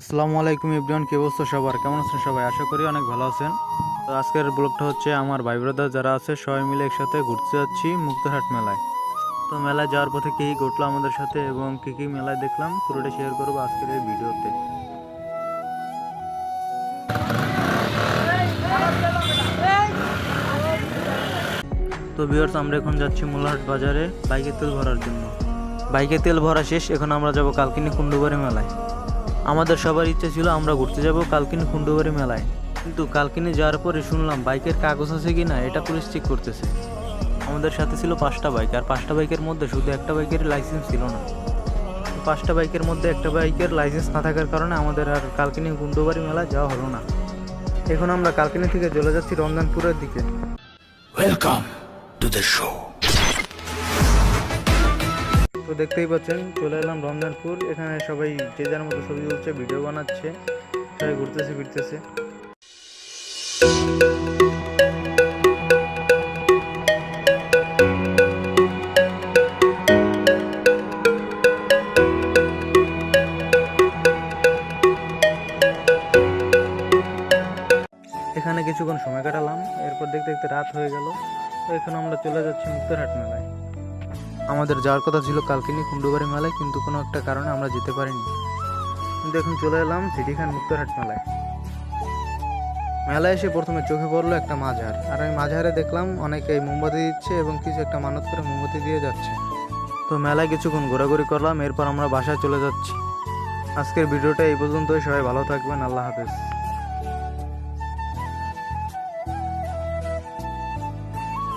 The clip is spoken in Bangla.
আসসালামু আলাইকুম এভরিওয়ান, কি অবস্থা সবার? কেমন আছেন সবাই? আশা করি অনেক ভালো আছেন। তো আজকের ব্লগটা হচ্ছে আমার ভাই ব্রাদার যারা আছে সবাই মিলে একসাথে ঘুরতে যাচ্ছি মুক্তারহাট মেলায়। তো মেলায় যাওয়ার পথে কী কী ঘটলো আমাদের সাথে এবং কী কী মেলায় দেখলাম পুরোটা শেয়ার করবো আজকের এই ভিডিওতে। তো ভিউয়ার্স, আমরা এখন যাচ্ছি মোল্লাহাট বাজারে বাইকে তেল ভরার জন্য। বাইকে তেল ভরা শেষ, এখন আমরা যাব কালকিনি কুন্ডুবাড়ি মেলায়। আমাদের সবার ইচ্ছা ছিল আমরা ঘুরতে যাব কালকিনি কুন্ডুবাড়ি মেলায়, কিন্তু কালকিনি যাওয়ার পরে শুনলাম বাইকের কাগজ আছে কি না এটা পুলিশ চেক করতেছে। আমাদের সাথে ছিল 5টা বাইক, আর 5টা বাইকের মধ্যে শুধু একটা বাইকের লাইসেন্স ছিল না। 5টা বাইকের মধ্যে একটা বাইকের লাইসেন্স না থাকার কারণে আমাদের আর কালকিনি কুন্ডুবাড়ি মেলায় যাওয়া হলো না। এখন আমরা কালকিনি থেকে চলে যাচ্ছি রমজানপুরের দিকে। Welcome to the show. তো দেখতেই পাচ্ছেন চলে এলাম রমজানপুর। এখানে সবাই যে যার মতো ছবি তুলছে, ভিডিও বানাচ্ছে, সবাই ঘুরতেছে ফিরতেছে। এখানে কিছুক্ষণ সময় কাটালাম, এরপর দেখতে দেখতে রাত হয়ে গেল। তো এখন আমরা চলে যাচ্ছি মুক্তারহাট মেলায়। আমাদের যাওয়ার কথা ছিল কালকিনি কুন্ডুবাড়ি মেলায়, কিন্তু কোনো একটা কারণে আমরা যেতে পারিনি। কিন্তু এখন চলে এলাম সিটিখান মুক্তারহাট মেলায়। মেলায় এসে প্রথমে চোখে পড়লো একটা মাঝার, আর ওই মাঝারে দেখলাম অনেকে মোমবাতি দিচ্ছে এবং কিছু একটা মানত করে মোমবাতি দিয়ে যাচ্ছে। তো মেলায় কিছুক্ষণ ঘোরাঘুরি করলাম, এরপর আমরা বাসায় চলে যাচ্ছি। আজকের ভিডিওটা এই পর্যন্তই। সবাই ভালো থাকবেন, আল্লাহ হাফেজ।